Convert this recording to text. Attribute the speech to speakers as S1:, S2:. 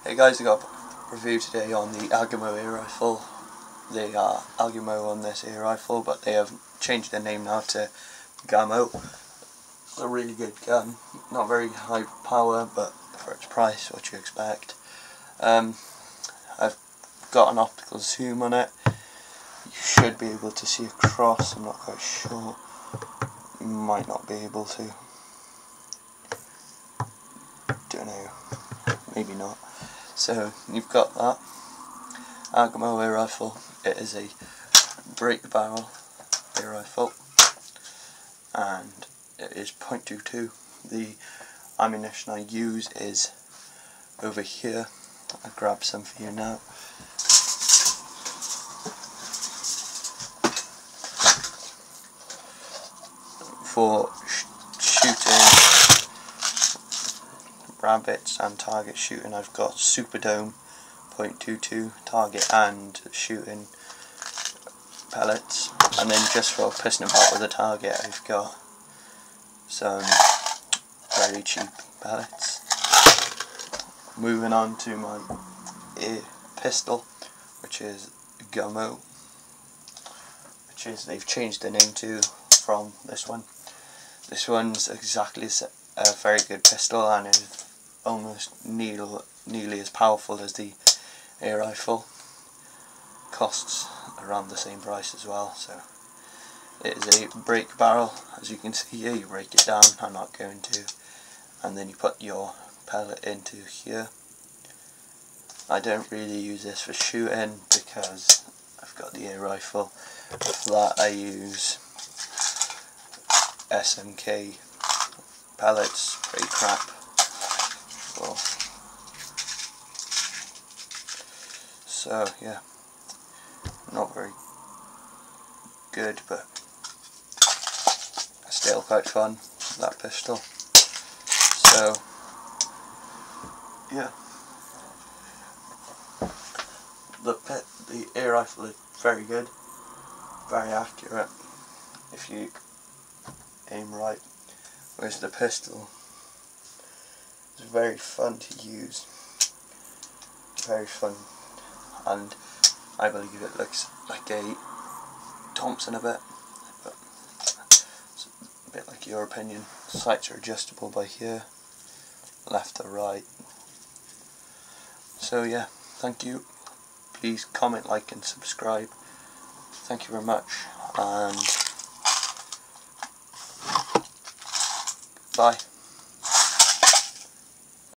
S1: Hey guys, I got a review today on the Agamo air rifle. They are Agamo on this air rifle, but they have changed their name now to Gamo. It's a really good gun, not very high power, but for its price, what you expect. I've got an optical zoom on it. You should be able to see across, I'm not quite sure. You might not be able to. Don't know, maybe not. So you've got that Agamo air rifle. It is a break barrel air rifle and it is .22. The ammunition I use is over here. I'll grab some for you now. For shooting rabbits and target shooting, I've got Superdome .22 target and shooting pellets, and then just for pissing about with the target I've got some very cheap pellets. Moving on to my pistol, which is Gamo, which is, they've changed the name to from this one. This one's exactly a very good pistol and is almost nearly as powerful as the air rifle. Costs around the same price as well. So it is a break barrel, as you can see here. You break it down, I'm not going to, and then you put your pellet into here. I don't really use this for shooting because I've got the air rifle. For that I use SMK pellets, pretty crap. So yeah, not very good, but still quite fun, that pistol. So yeah, the air rifle is very good, very accurate if you aim right, whereas the pistol is very fun to use, very fun, and I believe it looks like a Thompson a bit, but it's a bit like your opinion. Sights are adjustable by here, left or right. So yeah, thank you. Please comment, like and subscribe. Thank you very much, and bye.